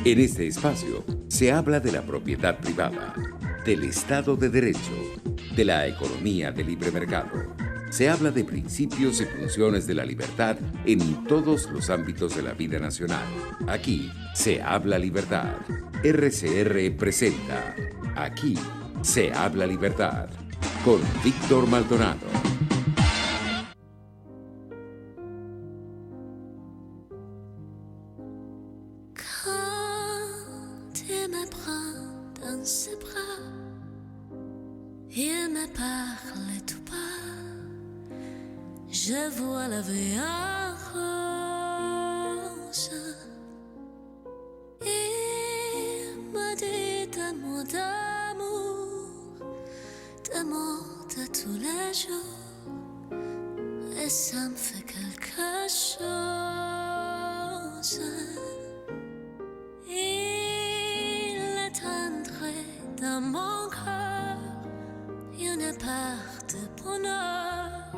En este espacio se habla de la propiedad privada, del Estado de Derecho, de la economía de libre mercado. Se habla de principios y funciones de la libertad en todos los ámbitos de la vida nacional. Aquí se habla libertad. RCR presenta Aquí se habla libertad con Víctor Maldonado. Il me parle tout bas, je vois la vie en rose. Il me dit d'amour, d'amour de tous les jours, et ça me fait quelque chose. Il est entré dans mon cœur une part de bonheur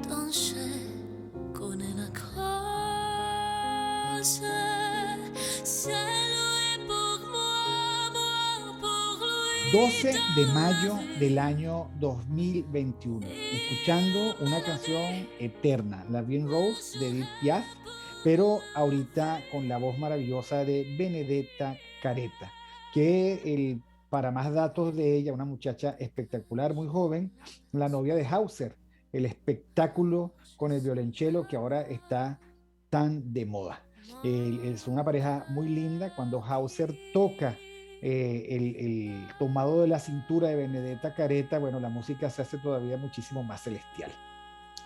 dont je connais la cause. C'est lui pour moi, moi pour lui. 12 de mayo del año 2021, escuchando una canción eterna, La Vie en Rose de Edith Piaf, pero ahorita con la voz maravillosa de Benedetta Caretta, para más datos de ella, una muchacha espectacular, muy joven, la novia de Hauser, el espectáculo con el violonchelo que ahora está tan de moda. Es una pareja muy linda. Cuando Hauser toca el tomado de la cintura de Benedetta Caretta, bueno, la música se hace todavía muchísimo más celestial.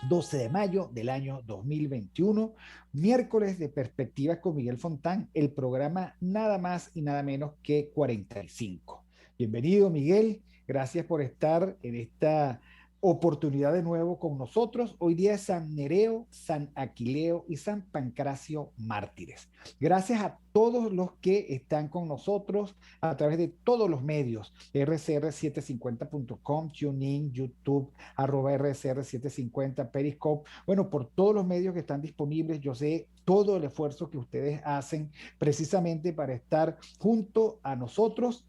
12 de mayo del año 2021, miércoles de Perspectivas con Miguel Fontán, el programa nada más y nada menos que 45. Bienvenido, Miguel, gracias por estar en esta oportunidad de nuevo con nosotros. Hoy día es San Nereo, San Aquileo y San Pancracio mártires. Gracias a todos los que están con nosotros a través de todos los medios, rcr750.com, TuneIn, YouTube, @rcr750, Periscope, bueno, por todos los medios que están disponibles. Yo sé todo el esfuerzo que ustedes hacen precisamente para estar junto a nosotros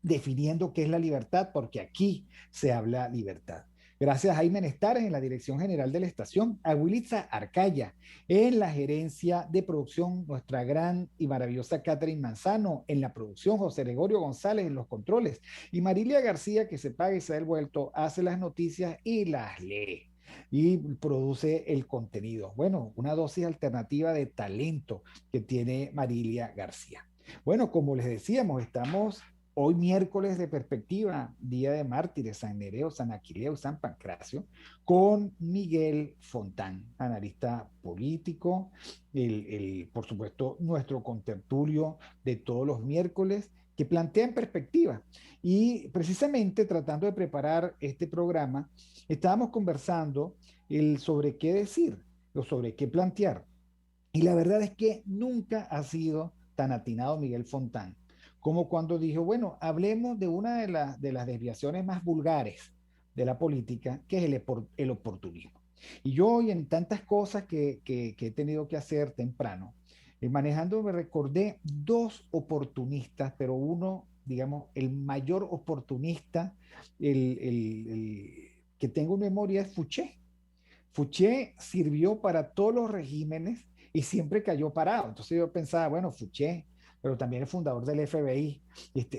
definiendo qué es la libertad, porque aquí se habla libertad. Gracias a Jaime Nestares en la dirección general de la estación, a Wilitza Arcaya en la gerencia de producción, nuestra gran y maravillosa Catherine Manzano en la producción, José Gregorio González en los controles y Marilia García, que se paga y se da el vuelto, hace las noticias y las lee y produce el contenido. Bueno, una dosis alternativa de talento que tiene Marilia García. Bueno, como les decíamos, estamos hoy miércoles de Perspectiva, Día de Mártires, San Nereo, San Aquileo, San Pancracio, con Miguel Fontán, analista político, por supuesto, nuestro contertulio de todos los miércoles, que plantea en perspectiva. Y precisamente tratando de preparar este programa, estábamos conversando sobre qué decir, o sobre qué plantear. Y la verdad es que nunca ha sido tan atinado Miguel Fontán como cuando dijo, bueno, hablemos de una de las desviaciones más vulgares de la política, que es el oportunismo. Y yo hoy en tantas cosas que he tenido que hacer temprano, manejando me recordé dos oportunistas, pero uno, digamos, el mayor oportunista, que tengo en memoria es Fouché. Fouché sirvió para todos los regímenes y siempre cayó parado. Entonces yo pensaba, bueno, Fouché, pero también el fundador del FBI,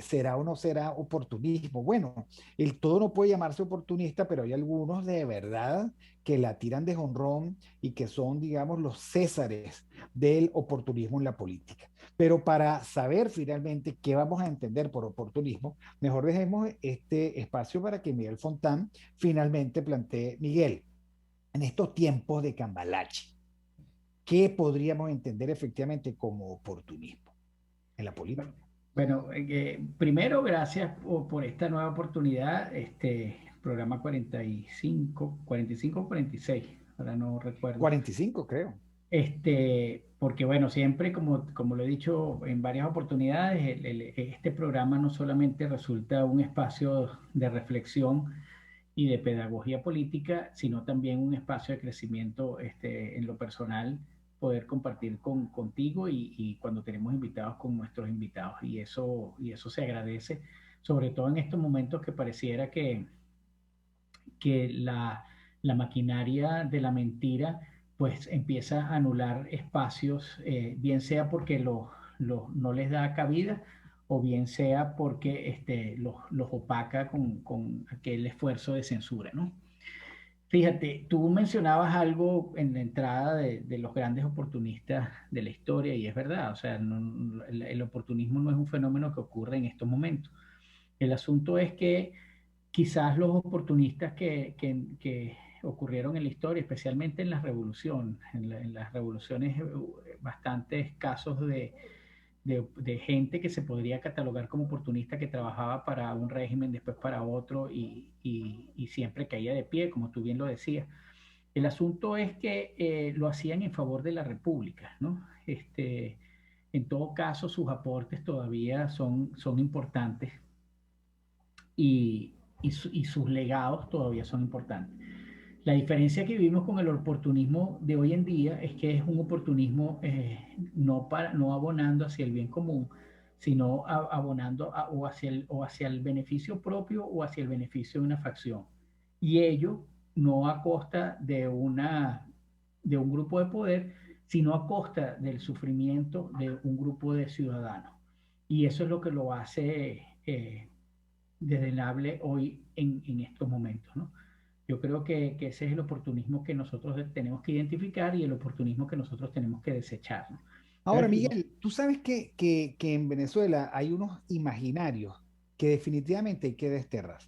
¿será o no será oportunismo? Bueno, el todo no puede llamarse oportunista, pero hay algunos de verdad que la tiran de jonrón y que son, digamos, los césares del oportunismo en la política. Pero para saber finalmente qué vamos a entender por oportunismo, mejor dejemos este espacio para que Miguel Fontán finalmente plantee. Miguel, en estos tiempos de cambalache, ¿qué podríamos entender efectivamente como oportunismo en la política? Bueno, primero, gracias por esta nueva oportunidad, programa 45 o 46, ahora no recuerdo. 45, creo. Porque bueno, siempre, como lo he dicho en varias oportunidades, este programa no solamente resulta un espacio de reflexión y de pedagogía política, sino también un espacio de crecimiento en lo personal poder compartir contigo y cuando tenemos invitados con nuestros invitados. Y eso se agradece, sobre todo en estos momentos que pareciera que la maquinaria de la mentira pues empieza a anular espacios, bien sea porque no les da cabida o bien sea porque los opaca con aquel esfuerzo de censura, ¿no? Fíjate, tú mencionabas algo en la entrada de los grandes oportunistas de la historia y es verdad, o sea, el oportunismo no es un fenómeno que ocurre en estos momentos. El asunto es que quizás los oportunistas que ocurrieron en la historia, especialmente en la revolución, en las revoluciones, bastantes casos de gente que se podría catalogar como oportunista que trabajaba para un régimen, después para otro y siempre caía de pie, como tú bien lo decías. El asunto es que lo hacían en favor de la República, ¿no? En todo caso, sus aportes todavía son importantes y sus legados todavía son importantes. La diferencia que vivimos con el oportunismo de hoy en día es que es un oportunismo no abonando hacia el bien común, sino abonando o hacia el beneficio propio o hacia el beneficio de una facción. Y ello no a costa de un grupo de poder, sino a costa del sufrimiento de un grupo de ciudadanos. Y eso es lo que lo hace desdeñable hoy en estos momentos, ¿no? Yo creo que ese es el oportunismo que nosotros tenemos que identificar y el oportunismo que nosotros tenemos que desechar, ¿no? Ahora, Miguel, tú sabes que en Venezuela hay unos imaginarios que definitivamente hay que desterrar.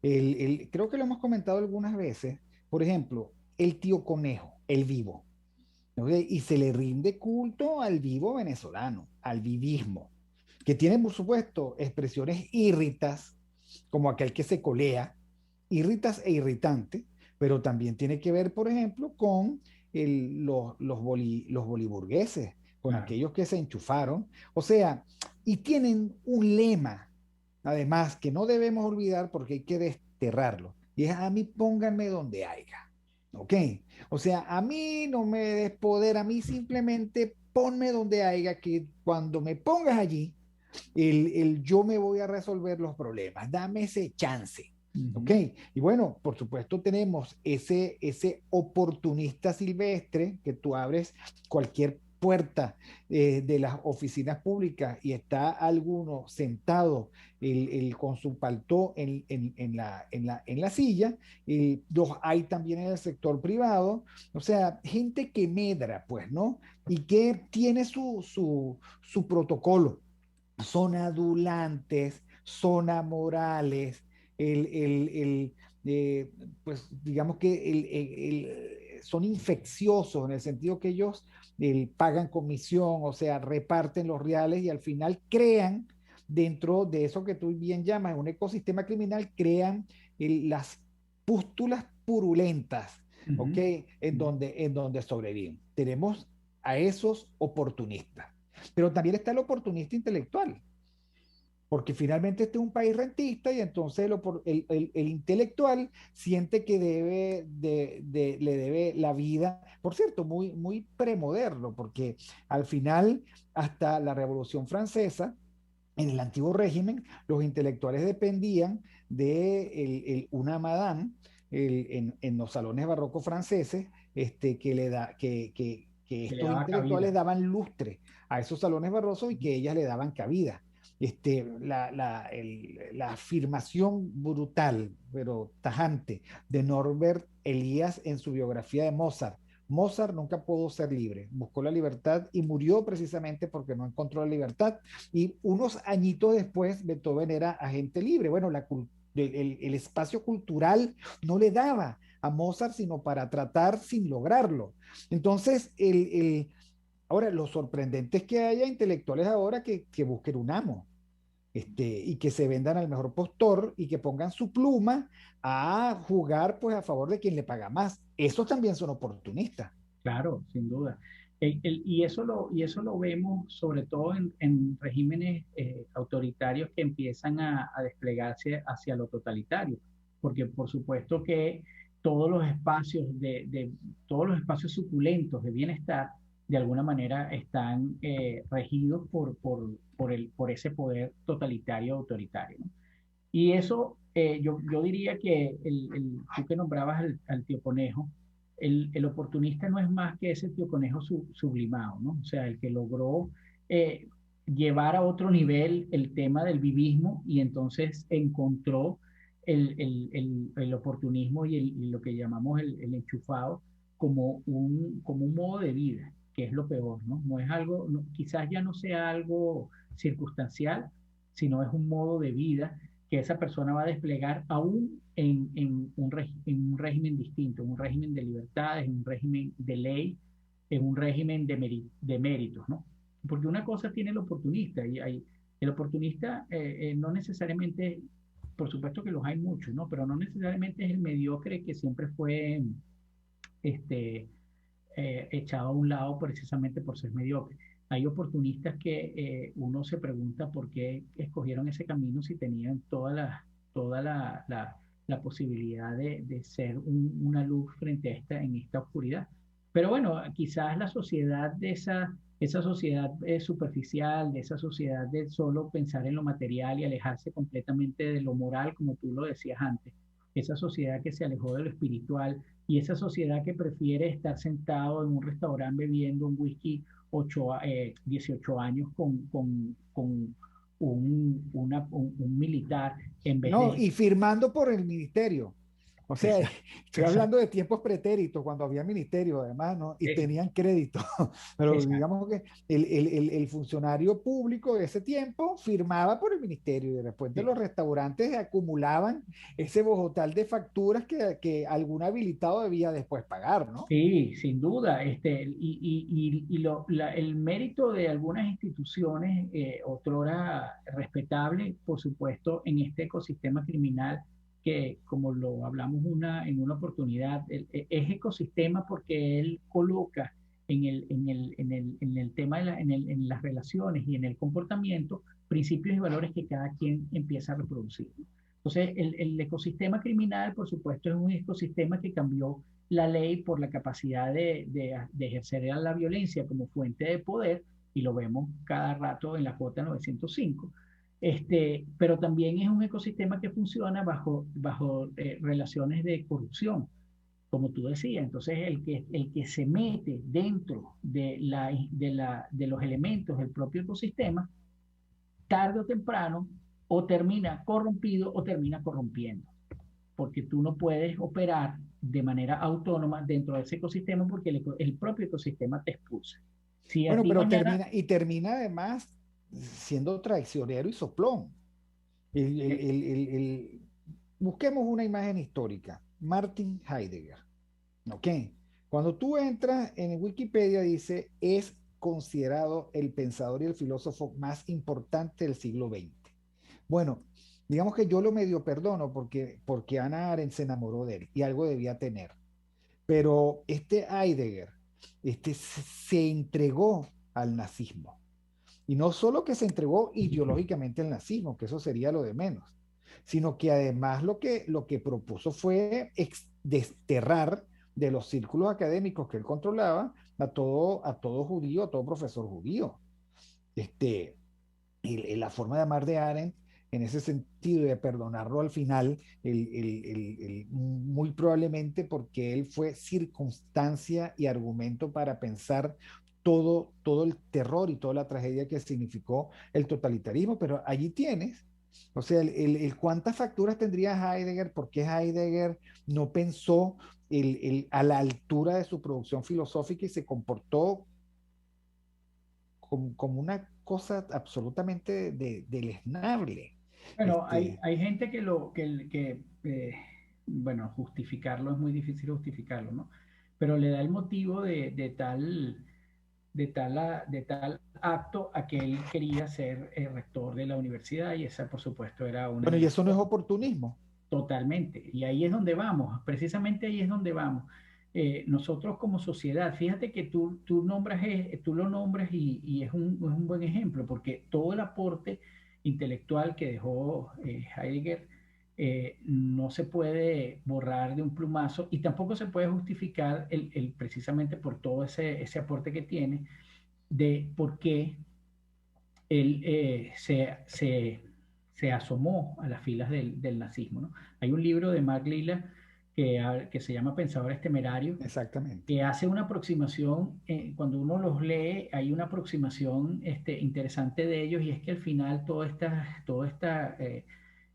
Creo que lo hemos comentado algunas veces. Por ejemplo, el tío Conejo, el vivo. ¿Ok? Y se le rinde culto al vivo venezolano, al vivismo, que tiene, por supuesto, expresiones irritas, como aquel que se colea, irritas e irritantes, pero también tiene que ver, por ejemplo, con los boliburgueses, con Claro. aquellos que se enchufaron, o sea, y tienen un lema, además, que no debemos olvidar porque hay que desterrarlo, y es a mí pónganme donde haya, ¿ok? O sea, a mí no me des poder, a mí simplemente ponme donde haya, que cuando me pongas allí, yo me voy a resolver los problemas, dame ese chance. ¿Ok? Uh-huh. Y bueno, por supuesto tenemos ese oportunista silvestre que tú abres cualquier puerta de las oficinas públicas y está alguno sentado con su paltó en la silla, y los hay también en el sector privado, o sea, gente que medra, pues, ¿no? Y que tiene su protocolo, son adulantes, son amorales, pues digamos que son infecciosos en el sentido que ellos pagan comisión, o sea, reparten los reales y al final crean dentro de eso que tú bien llamas un ecosistema criminal, crean las pústulas purulentas, ¿ok? Uh-huh. En donde sobreviven. Tenemos a esos oportunistas. Pero también está el oportunista intelectual, porque finalmente este es un país rentista y entonces el intelectual siente que le debe la vida, por cierto, muy, muy premoderno, porque al final, hasta la Revolución Francesa, en el antiguo régimen, los intelectuales dependían de una madame en los salones barrocos franceses, que Que le estos daba intelectuales cabida. daban lustre a esos salones barrosos y que ellas le daban cabida. La afirmación brutal, pero tajante, de Norbert Elias en su biografía de Mozart. Mozart nunca pudo ser libre, buscó la libertad y murió precisamente porque no encontró la libertad. Y unos añitos después, Beethoven era agente libre. Bueno, el espacio cultural no le daba a Mozart sino para tratar sin lograrlo. Entonces, ahora, lo sorprendente es que haya intelectuales ahora que busquen un amo, y que se vendan al mejor postor y que pongan su pluma a jugar pues a favor de quien le paga más. Esos también son oportunistas. Claro, sin duda. Y eso lo vemos sobre todo en regímenes autoritarios que empiezan a desplegarse hacia lo totalitario, porque por supuesto que todos los espacios todos los espacios suculentos de bienestar de alguna manera están regidos por ese poder totalitario autoritario, ¿no? Y eso, yo diría que tú que nombrabas al tío Conejo, el oportunista no es más que ese tío Conejo sublimado, ¿no? O sea, el que logró eh, llevar a otro nivel el tema del vivismo y entonces encontró el oportunismo y lo que llamamos el enchufado como un modo de vida, que es lo peor, ¿no? No es algo, quizás ya no sea algo circunstancial, sino es un modo de vida que esa persona va a desplegar aún en un régimen distinto, en un régimen de libertades, en un régimen de ley, en un régimen de méritos, ¿no? Porque una cosa tiene el oportunista, el oportunista no necesariamente, por supuesto que los hay muchos, ¿no? Pero no necesariamente es el mediocre que siempre fue este, echado a un lado precisamente por ser mediocre. Hay oportunistas que uno se pregunta por qué escogieron ese camino si tenían toda la posibilidad de ser una luz frente a en esta oscuridad. Pero bueno, quizás la sociedad esa sociedad superficial, de esa sociedad de solo pensar en lo material y alejarse completamente de lo moral, como tú lo decías antes, esa sociedad que se alejó de lo espiritual, y esa sociedad que prefiere estar sentado en un restaurante bebiendo un whisky 18 años con un militar en vez No, de... y firmando por el ministerio. O sea, Exacto, estoy exacto, hablando de tiempos pretéritos, cuando había ministerio, además, ¿no? Y exacto, tenían crédito. Pero exacto. digamos que el funcionario público de ese tiempo firmaba por el ministerio y de repente Sí. los restaurantes acumulaban ese bojotal de facturas que algún habilitado debía después pagar, ¿no? Sí, sin duda. El mérito de algunas instituciones, otrora respetable, por supuesto, en este ecosistema criminal, que como lo hablamos en una oportunidad, es ecosistema porque él coloca en el tema en las relaciones y en el comportamiento principios y valores que cada quien empieza a reproducir, ¿no? Entonces, el ecosistema criminal, por supuesto, es un ecosistema que cambió la ley por la capacidad de ejercer la violencia como fuente de poder, y lo vemos cada rato en la cuota 905. Pero también es un ecosistema que funciona bajo relaciones de corrupción, como tú decías. Entonces, el que se mete dentro de los elementos del propio ecosistema, tarde o temprano, o termina corrompido o termina corrompiendo, porque tú no puedes operar de manera autónoma dentro de ese ecosistema porque el propio ecosistema te expulsa. Si a Bueno, ti pero mañana, termina además siendo traicionero y soplón. eh, Busquemos una imagen histórica. Martin Heidegger. ¿Ok? Cuando tú entras en Wikipedia dice, es considerado el pensador y el filósofo más importante del siglo XX. Bueno, digamos que yo lo medio perdono porque Hannah Arendt se enamoró de él y algo debía tener. Pero este Heidegger se entregó al nazismo. Y no solo que se entregó ideológicamente al nazismo, que eso sería lo de menos, sino que además lo que propuso fue desterrar de los círculos académicos que él controlaba a todo judío, a todo profesor judío. Este, la forma de amar de Arendt, en ese sentido, de perdonarlo al final, muy probablemente porque él fue circunstancia y argumento para pensar todo el terror y toda la tragedia que significó el totalitarismo, pero allí tienes, o sea, cuántas facturas tendría Heidegger, por qué Heidegger no pensó a la altura de su producción filosófica y se comportó como una cosa absolutamente deleznable. bueno, Este, hay gente bueno, justificarlo es muy difícil justificarlo, ¿no? Pero le da el motivo de tal acto a que él quería ser rector de la universidad, y esa, por supuesto, era una bueno, de y las eso no es cosas. oportunismo. Totalmente. Y ahí es donde vamos, precisamente ahí es donde vamos. Nosotros como sociedad, fíjate que tú lo nombras y es un buen ejemplo, porque todo el aporte intelectual que dejó Heidegger no se puede borrar de un plumazo y tampoco se puede justificar precisamente por todo ese aporte que tiene de por qué él se asomó a las filas del nazismo, ¿no? Hay un libro de Mark Lilla que se llama Pensadores Temerarios, Exactamente. que hace una aproximación, cuando uno los lee, hay una aproximación interesante de ellos, y es que al final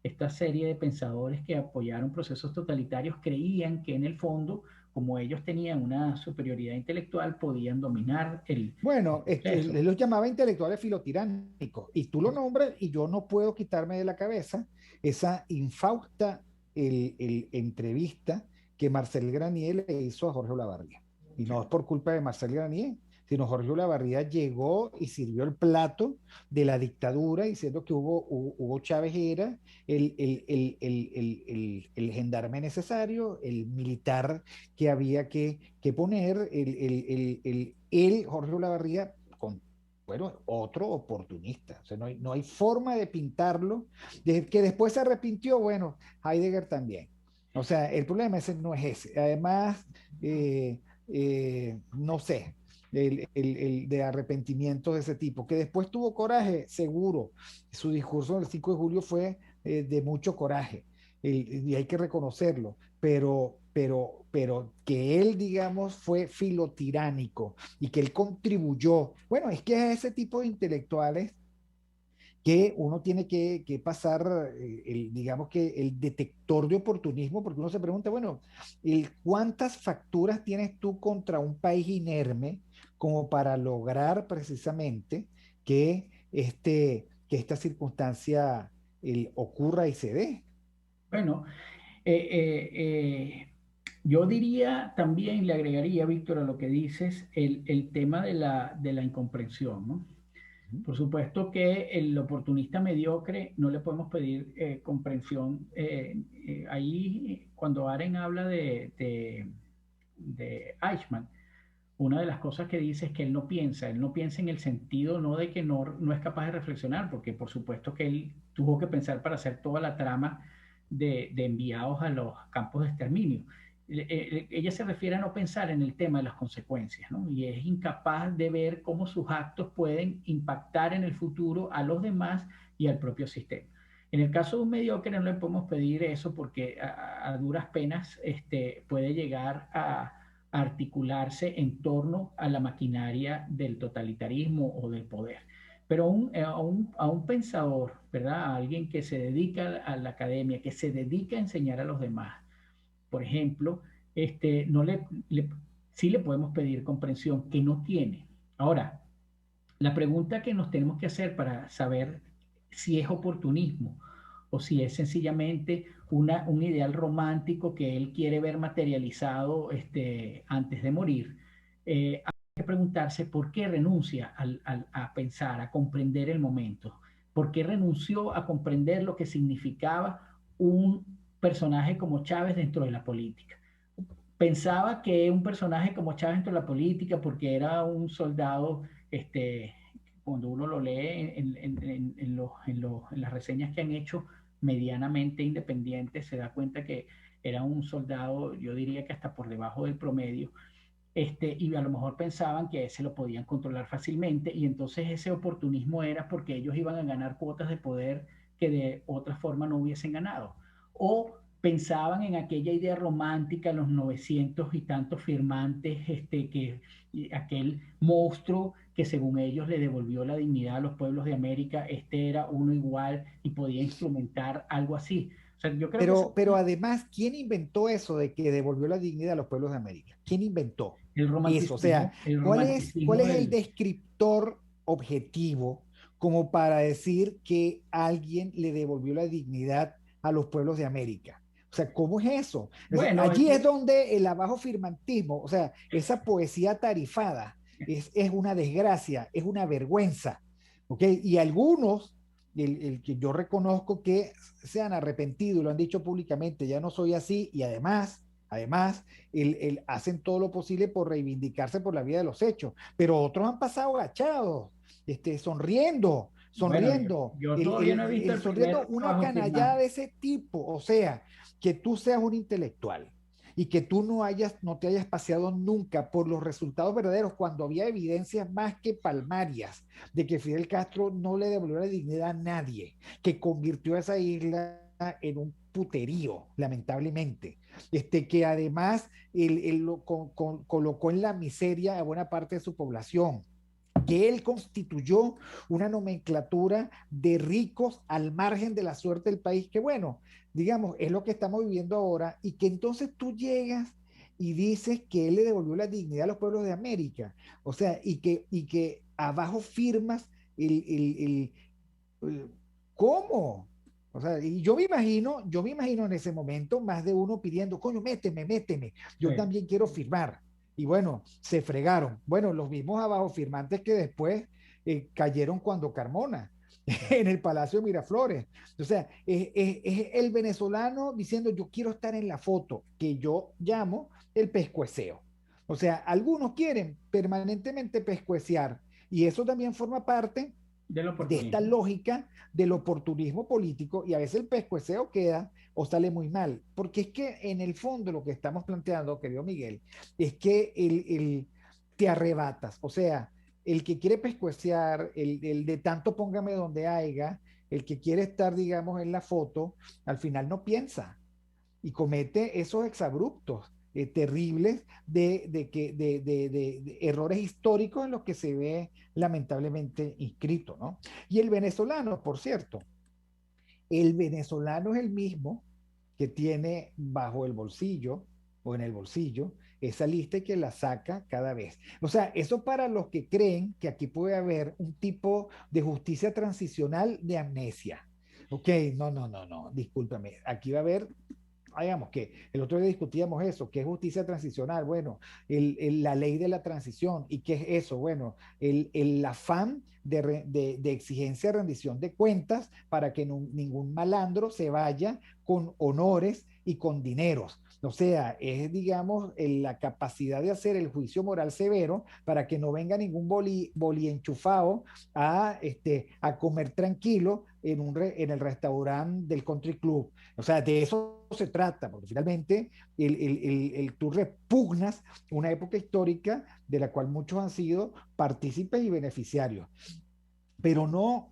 esta serie de pensadores que apoyaron procesos totalitarios creían que en el fondo, como ellos tenían una superioridad intelectual, podían dominar el Bueno, proceso. él los llamaba intelectuales filotiránicos, y tú lo nombras y yo no puedo quitarme de la cabeza esa infausta entrevista que Marcel Granier le hizo a Jorge Olavarría. Y no es por culpa de Marcel Granier, sino Jorge Olavarría llegó y sirvió el plato de la dictadura diciendo que Hugo Chávez era el gendarme necesario, el militar que había que poner, Jorge Olavarría, con, bueno, otro oportunista. O sea, no hay forma de pintarlo. Que después se arrepintió, bueno, Heidegger también. O sea, el problema ese no es ese. Además, no sé, de arrepentimiento de ese tipo. Que después tuvo coraje, seguro. Su discurso del 5 de julio fue de mucho coraje, y hay que reconocerlo, pero que él, digamos, fue filotiránico y que él contribuyó. Bueno, es que es ese tipo de intelectuales que uno tiene que pasar, digamos que el detector de oportunismo, porque uno se pregunta, bueno, ¿cuántas facturas tienes tú contra un país inerme como para lograr precisamente que, que esta circunstancia ocurra y se dé? Bueno, eh, eh, eh, yo diría también, le agregaría, Víctor, a lo que dices, el tema de la incomprensión, ¿no? Por supuesto que el oportunista mediocre no le podemos pedir comprensión. Ahí, cuando Aren habla de Eichmann, una de las cosas que dice es que él no piensa en el sentido no de que no es capaz de reflexionar, porque por supuesto que él tuvo que pensar para hacer toda la trama de enviados a los campos de exterminio. Ella se refiere a no pensar en el tema de las consecuencias, ¿no? Y es incapaz de ver cómo sus actos pueden impactar en el futuro a los demás y al propio sistema. En el caso de un mediocre no le podemos pedir eso, porque a duras penas puede llegar a articularse en torno a la maquinaria del totalitarismo o del poder. Pero a un pensador, ¿verdad? A alguien que se dedica a la academia, que se dedica a enseñar a los demás, por ejemplo, no sí le podemos pedir comprensión que no tiene. Ahora, la pregunta que nos tenemos que hacer para saber si es oportunismo o si es sencillamente un ideal romántico que él quiere ver materializado antes de morir, hay que preguntarse por qué renuncia a pensar, a comprender el momento, por qué renunció a comprender lo que significaba un personaje como Chávez dentro de la política. Pensaba que un personaje como Chávez dentro de la política, porque era un soldado, cuando uno lo lee en las reseñas que han hecho medianamente independientes, se da cuenta que era un soldado, yo diría que hasta por debajo del promedio, y a lo mejor pensaban que ese lo podían controlar fácilmente, y entonces ese oportunismo era porque ellos iban a ganar cuotas de poder que de otra forma no hubiesen ganado. O pensaban en aquella idea romántica, los 900 y tantos firmantes, aquel monstruo que según ellos le devolvió la dignidad a los pueblos de América, era uno igual y podía instrumentar algo así. O sea, yo creo que Pero además, ¿quién inventó eso de que devolvió la dignidad a los pueblos de América? ¿Quién inventó eso? O sea, el cuál romanticismo es el del... descriptor objetivo como para decir que alguien le devolvió la dignidad a los pueblos de América? O sea, ¿cómo es eso? O sea, Bueno, allí es donde el abajo firmantismo, o sea, esa poesía tarifada es una desgracia, es una vergüenza. ¿Ok? Y algunos, el que yo reconozco que se han arrepentido y lo han dicho públicamente, ya no soy así, y además hacen todo lo posible por reivindicarse por la vía de los hechos, pero otros han pasado agachados, sonriendo, Bueno, sonriendo, yo todavía no he visto el sonriendo primer una trabajo canallada firmado. de ese tipo. O sea, que tú seas un intelectual y que tú no te hayas paseado nunca por los resultados verdaderos cuando había evidencias más que palmarias de que Fidel Castro no le devolvió la dignidad a nadie, que convirtió a esa isla en un puterío, lamentablemente, que además colocó en la miseria a buena parte de su población, que él constituyó una nomenclatura de ricos al margen de la suerte del país, que bueno, digamos, es lo que estamos viviendo ahora, y que entonces tú llegas y dices que él le devolvió la dignidad a los pueblos de América, o sea, y que abajo firmas el ¿cómo? O sea, y yo me imagino en ese momento más de uno pidiendo, coño, méteme, méteme, yo Sí. también quiero firmar. Y bueno, se fregaron. Bueno, los mismos abajo firmantes que después cayeron cuando Carmona, en el Palacio de Miraflores. O sea, es el venezolano diciendo, yo quiero estar en la foto, que yo llamo el pescueceo. O sea, algunos quieren permanentemente pescuecear, y eso también forma parte Del de esta oportunismo. lógica del oportunismo político, y a veces el pescueceo queda o sale muy mal, porque es que en el fondo lo que estamos planteando, querido Miguel, es que te arrebatas, o sea, el que quiere pescuecear, el de tanto póngame donde haya, el que quiere estar, digamos, en la foto, al final no piensa y comete esos exabruptos terribles de errores históricos en los que se ve lamentablemente inscrito, ¿no? Y el venezolano, por cierto, el venezolano es el mismo que tiene bajo el bolsillo o en el bolsillo esa lista y que la saca cada vez. O sea, eso para los que creen que aquí puede haber un tipo de justicia transicional de amnesia. Ok, no, no, no, no, discúlpame. Aquí va a haber, digamos que el otro día discutíamos eso, ¿qué es justicia transicional? Bueno, la ley de la transición. ¿Y qué es eso? Bueno, el afán de exigencia de rendición de cuentas para que ningún malandro se vaya con honores y con dineros. O sea, es, digamos, la capacidad de hacer el juicio moral severo para que no venga ningún boli enchufado a comer tranquilo en el restaurante del country club. O sea, de eso se trata, porque finalmente tú repugnas una época histórica de la cual muchos han sido partícipes y beneficiarios. Pero no,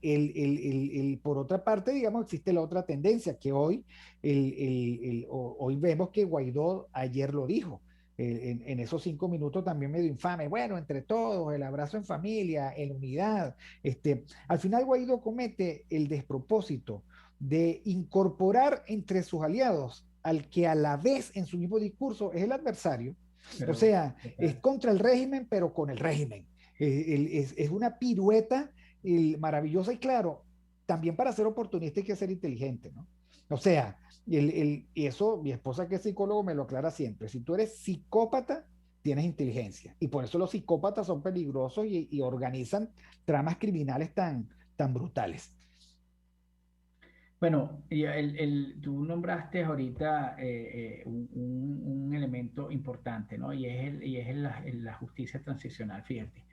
por otra parte, digamos, existe la otra tendencia, que hoy, hoy vemos que Guaidó ayer lo dijo, en esos 5 minutos también medio infame, bueno, entre todos, el abrazo en familia, en unidad. Al final Guaidó comete el despropósito de incorporar entre sus aliados al que a la vez en su mismo discurso es el adversario, o Pero, sea, es total. contra el régimen, pero con el régimen. Es una pirueta maravillosa y claro, también para ser oportunista hay que ser inteligente, ¿no? O sea, eso, mi esposa que es psicólogo me lo aclara siempre, si tú eres psicópata, tienes inteligencia. Y por eso los psicópatas son peligrosos y organizan tramas criminales tan brutales. Bueno, y tú nombraste ahorita un elemento importante, ¿no? Y es la justicia transicional. Fíjate,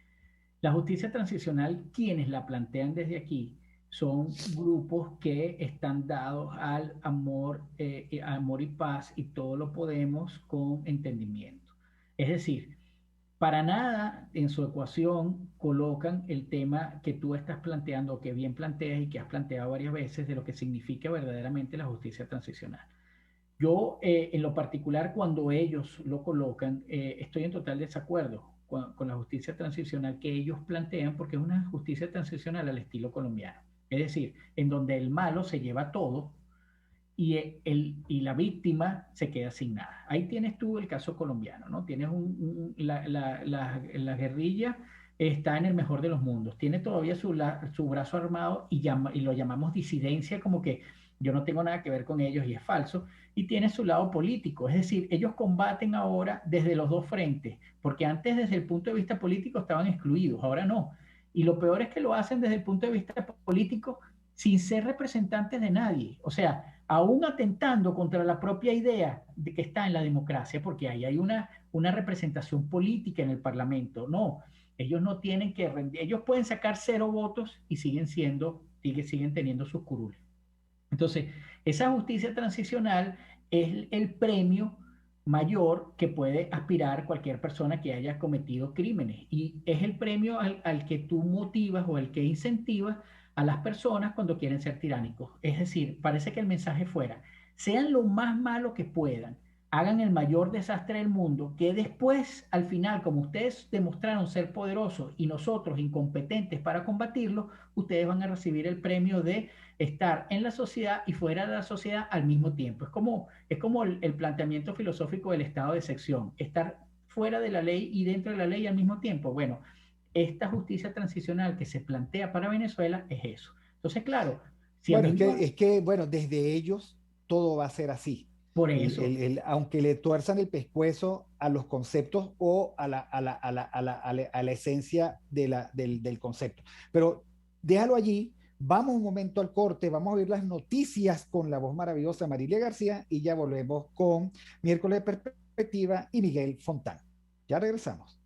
la justicia transicional, quienes la plantean desde aquí, son grupos que están dados al amor y paz y todo lo podemos con entendimiento. Es decir, para nada en su ecuación colocan el tema que tú estás planteando, que bien planteas y que has planteado varias veces, de lo que significa verdaderamente la justicia transicional. Yo, en lo particular, cuando ellos lo colocan, estoy en total desacuerdo con la justicia transicional que ellos plantean, porque es una justicia transicional al estilo colombiano. Es decir, en donde el malo se lleva todo y la víctima se queda sin nada. Ahí tienes tú el caso colombiano, ¿no? Tienes la guerrilla está en el mejor de los mundos, tiene todavía su brazo armado y lo llamamos disidencia, como que yo no tengo nada que ver con ellos y es falso, y tiene su lado político, es decir, ellos combaten ahora desde los dos frentes, porque antes desde el punto de vista político estaban excluidos, ahora no. Y lo peor es que lo hacen desde el punto de vista político sin ser representantes de nadie. O sea, aún atentando contra la propia idea de que está en la democracia, porque ahí hay una representación política en el Parlamento. No, Ellos no tienen que rendir, ellos pueden sacar 0 votos y siguen teniendo sus curules. Entonces, esa justicia transicional es el premio mayor que puede aspirar cualquier persona que haya cometido crímenes, y es el premio al que tú motivas o al que incentivas a las personas cuando quieren ser tiránicos. Es decir, parece que el mensaje fuera: sean lo más malo que puedan, hagan el mayor desastre del mundo, que después, al final, como ustedes demostraron ser poderosos y nosotros incompetentes para combatirlo, ustedes van a recibir el premio de estar en la sociedad y fuera de la sociedad al mismo tiempo. Es como el planteamiento filosófico del estado de excepción, estar fuera de la ley y dentro de la ley al mismo tiempo. Bueno, esta justicia transicional que se plantea para Venezuela es eso. Entonces, claro, si bueno, es que, bueno, desde ellos todo va a ser así. Por eso. Aunque le tuerzan el pescuezo a los conceptos o a la esencia del concepto. Pero déjalo allí, vamos un momento al corte, vamos a ver las noticias con la voz maravillosa Marilia García y ya volvemos con Miércoles de Perspectiva y Miguel Fontán. Ya regresamos.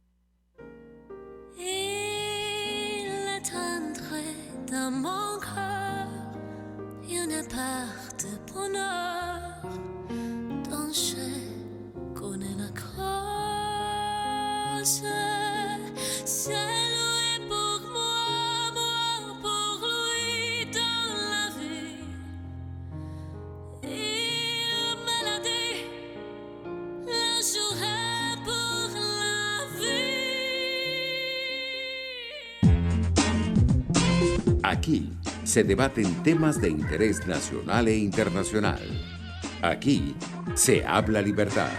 Il attendrait dans mon cœur une part de bonheur dont je connais la cause. C'est lui pour moi, moi pour lui dans la vie. Il me l'a dit, le jouerai pour la vie. Aquí se debaten temas de interés nacional e internacional. Aquí se habla libertad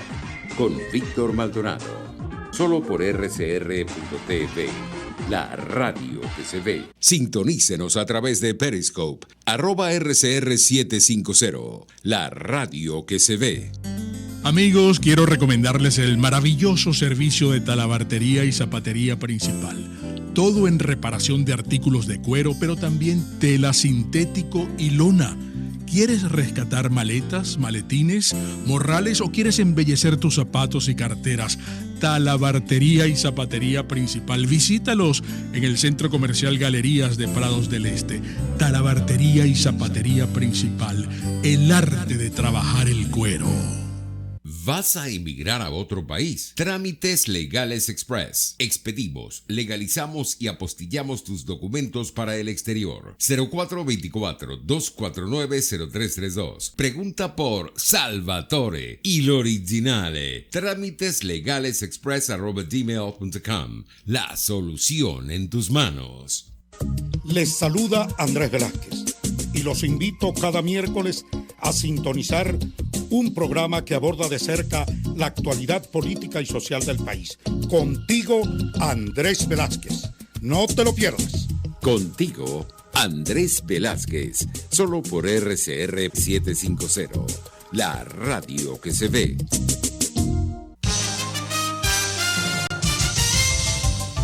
con Víctor Maldonado. Solo por rcr.tv, la radio que se ve. Sintonícenos a través de Periscope, @RCR750, la radio que se ve. Amigos, quiero recomendarles el maravilloso servicio de talabartería y zapatería principal. Todo en reparación de artículos de cuero, pero también tela sintético y lona. ¿Quieres rescatar maletas, maletines, morrales o quieres embellecer tus zapatos y carteras? Talabartería y zapatería principal. Visítalos en el Centro Comercial Galerías de Prados del Este. Talabartería y zapatería principal. El arte de trabajar el cuero. ¿Vas a emigrar a otro país? Trámites Legales Express. Expedimos, legalizamos y apostillamos tus documentos para el exterior. 0424-249-0332. Pregunta por Salvatore y l'originale. Trámiteslegalesexpress@gmail.com. La solución en tus manos. Les saluda Andrés Velázquez y los invito cada miércoles a sintonizar un programa que aborda de cerca la actualidad política y social del país. Contigo, Andrés Velázquez. No te lo pierdas. Contigo, Andrés Velázquez. Solo por RCR 750, la radio que se ve.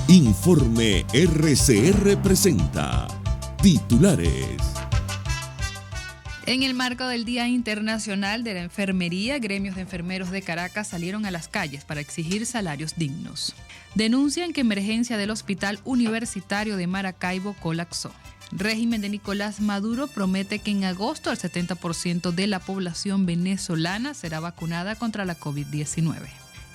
Informe RCR presenta titulares. En el marco del Día Internacional de la Enfermería, gremios de enfermeros de Caracas salieron a las calles para exigir salarios dignos. Denuncian que emergencia del Hospital Universitario de Maracaibo colapsó. Régimen de Nicolás Maduro promete que en agosto el 70% de la población venezolana será vacunada contra la COVID-19.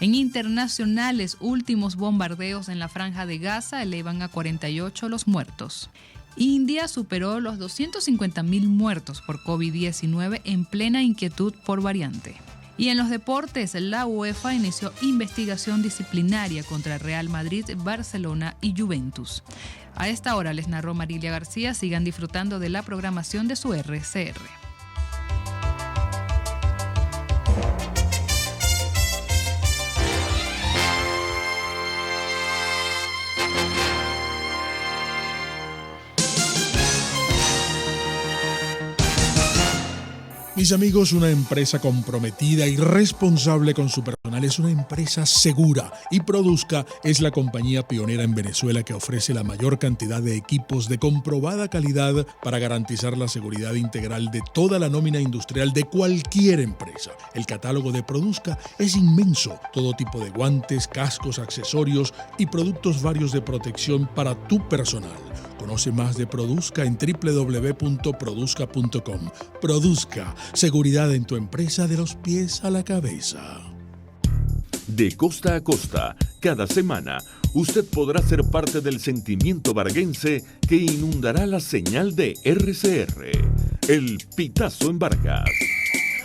En internacionales, últimos bombardeos en la Franja de Gaza elevan a 48 los muertos. India superó los 250.000 muertos por COVID-19 en plena inquietud por variante. Y en los deportes, la UEFA inició investigación disciplinaria contra Real Madrid, Barcelona y Juventus. A esta hora les narró Marilia García. Sigan disfrutando de la programación de su RCR. Mis amigos, una empresa comprometida y responsable con su personal es una empresa segura, y Produzca es la compañía pionera en Venezuela que ofrece la mayor cantidad de equipos de comprobada calidad para garantizar la seguridad integral de toda la nómina industrial de cualquier empresa. El catálogo de Produzca es inmenso, todo tipo de guantes, cascos, accesorios y productos varios de protección para tu personal. Conoce más de Produzca en www.produzca.com. Produzca, seguridad en tu empresa de los pies a la cabeza. De costa a costa, cada semana, usted podrá ser parte del sentimiento varguense que inundará la señal de RCR, el Pitazo en Vargas.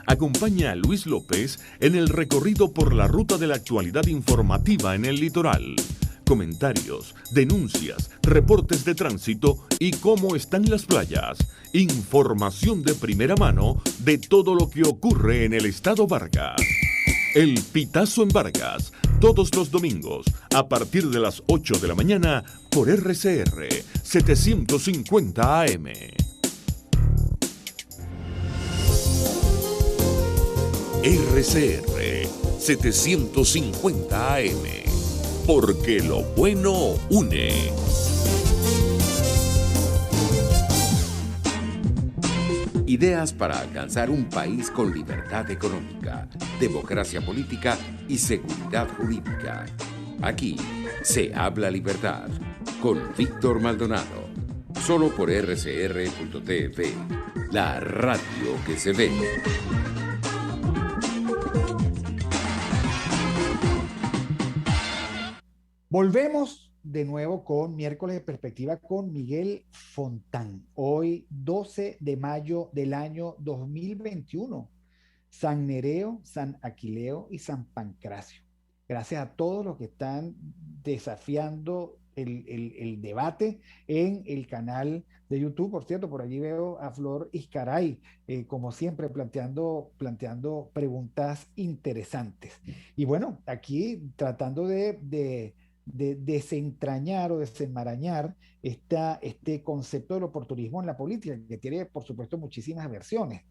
Acompaña a Luis López en el recorrido por la ruta de la actualidad informativa en el litoral. Comentarios, denuncias, reportes de tránsito y cómo están las playas. Información de primera mano de todo lo que ocurre en el estado Vargas. El Pitazo en Vargas, todos los domingos, a partir de las 8 de la mañana, por RCR 750 AM. RCR 750 AM. Porque lo bueno une. Ideas para alcanzar un país con libertad económica, democracia política y seguridad jurídica. Aquí se habla libertad con Víctor Maldonado. Solo por rcr.tv, la radio que se ve. Volvemos de nuevo con Miércoles de Perspectiva con Miguel Fontán. Hoy, 12 de mayo del año 2021. San Nereo, San Aquileo y San Pancracio. Gracias a todos los que están desafiando el debate en el canal de YouTube. Por cierto, por allí veo a Flor Iscaray, como siempre, planteando preguntas interesantes. Y bueno, aquí tratando de desentrañar o desenmarañar este concepto del oportunismo en la política, que tiene, por supuesto, muchísimas versiones.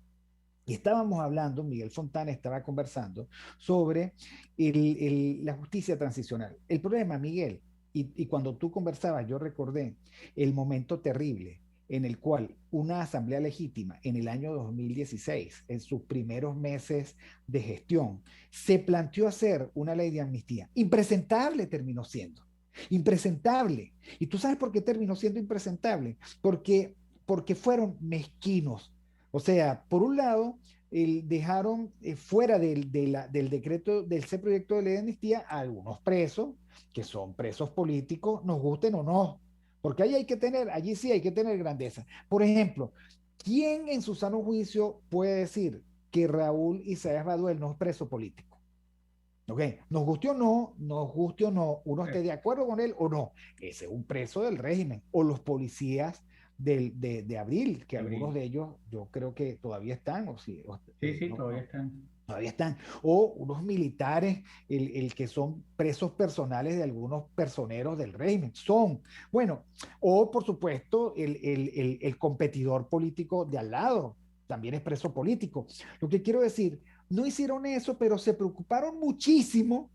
Y estábamos hablando, Miguel Fontana estaba conversando sobre la justicia transicional. El problema, Miguel, y cuando tú conversabas, yo recordé el momento terrible en el cual una asamblea legítima en el año 2016, en sus primeros meses de gestión, se planteó hacer una ley de amnistía. Impresentable terminó siendo. Impresentable. ¿Y tú sabes por qué terminó siendo impresentable? Porque fueron mezquinos. O sea, por un lado, dejaron fuera del decreto, de ese proyecto de ley de amnistía, a algunos presos, que son presos políticos, nos gusten o no. Porque allí sí hay que tener grandeza. Por ejemplo, ¿quién en su sano juicio puede decir que Raúl Isaías Baduel no es preso político? ¿Ok? Nos guste o no, uno esté de acuerdo con él o no. Ese es un preso del régimen. O los policías de Abril, que algunos de ellos yo creo que todavía están. Sí, no, todavía están. Todavía están. O unos militares, el que son presos personales de algunos personeros del régimen. Bueno, o por supuesto, el competidor político de al lado, también es preso político. Lo que quiero decir, no hicieron eso, pero se preocuparon muchísimo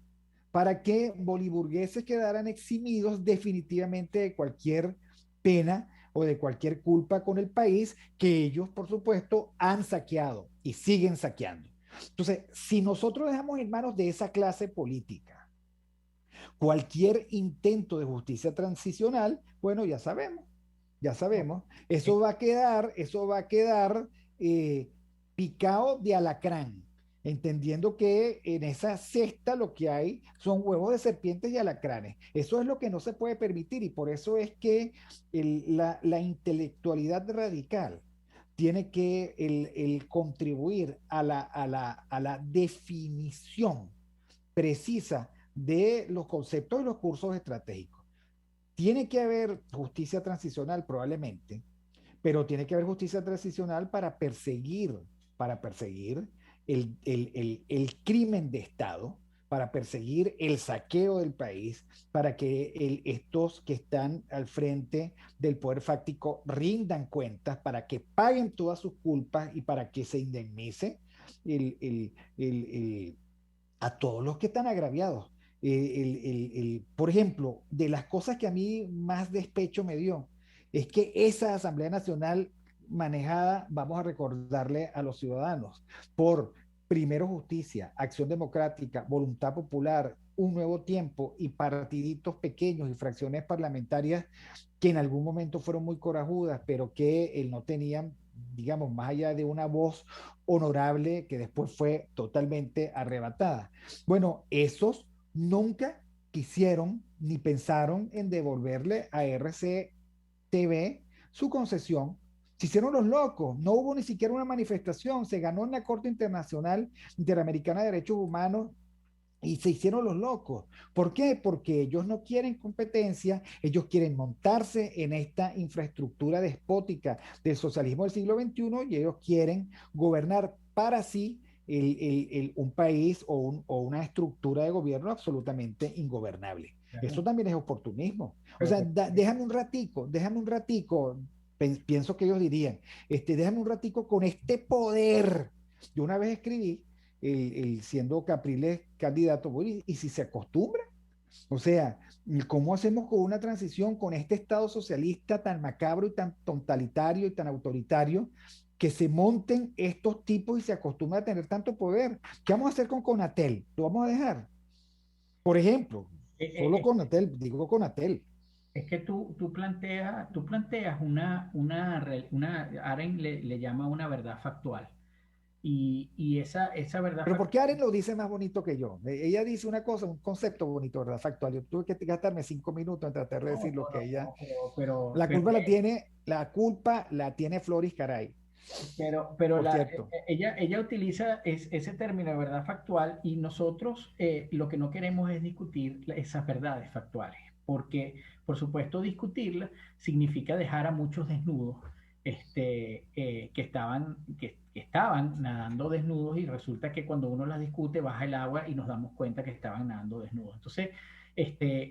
para que boliburgueses quedaran eximidos definitivamente de cualquier pena o de cualquier culpa con el país que ellos, por supuesto, han saqueado y siguen saqueando. Entonces, si nosotros dejamos en manos de esa clase política cualquier intento de justicia transicional, bueno, ya sabemos, eso va a quedar picado de alacrán, entendiendo que en esa cesta lo que hay son huevos de serpientes y alacranes. Eso es lo que no se puede permitir, y por eso es que la intelectualidad radical tiene que el contribuir a la definición precisa de los conceptos y los cursos estratégicos. Tiene que haber justicia transicional probablemente, pero tiene que haber justicia transicional para perseguir el crimen de Estado, para perseguir el saqueo del país, para que estos que están al frente del poder fáctico rindan cuentas, para que paguen todas sus culpas y para que se indemnice el, el, el, el, a todos los que están agraviados. Por ejemplo, de las cosas que a mí más despecho me dio, es que esa Asamblea Nacional manejada, vamos a recordarle a los ciudadanos, por primero justicia, acción democrática, voluntad popular, un nuevo tiempo y partiditos pequeños y fracciones parlamentarias que en algún momento fueron muy corajudas, pero que no tenían, digamos, más allá de una voz honorable que después fue totalmente arrebatada. Bueno, esos nunca quisieron ni pensaron en devolverle a RCTV su concesión. Se hicieron los locos, no hubo ni siquiera una manifestación, se ganó en la Corte Internacional Interamericana de Derechos Humanos y se hicieron los locos. ¿Por qué? Porque ellos no quieren competencia, ellos quieren montarse en esta infraestructura despótica del socialismo del siglo XXI y ellos quieren gobernar para sí un país o una estructura de gobierno absolutamente ingobernable. Claro. Eso también es oportunismo. O sea, déjame un ratico, pienso que ellos dirían, déjame un ratico con este poder. Yo una vez escribí, siendo Capriles candidato, y si se acostumbra, o sea, ¿cómo hacemos con una transición con este Estado socialista tan macabro y tan totalitario y tan autoritario, que se monten estos tipos y se acostumbran a tener tanto poder? ¿Qué vamos a hacer con Conatel? ¿Lo vamos a dejar? Por ejemplo, solo Conatel, digo Conatel. Es que tú planteas Aren le llama una verdad factual. Y esa verdad. Pero ¿por qué Aren lo dice más bonito que yo? Ella dice una cosa, un concepto bonito, verdad factual. Yo tuve que gastarme 5 minutos en tratar de decir lo que ella. La culpa la tiene Floris Caray. Pero ella utiliza ese término de verdad factual y nosotros lo que no queremos es discutir esas verdades factuales, porque por supuesto discutirlas significa dejar a muchos desnudos que estaban nadando desnudos y resulta que cuando uno las discute baja el agua y nos damos cuenta que estaban nadando desnudos. Entonces,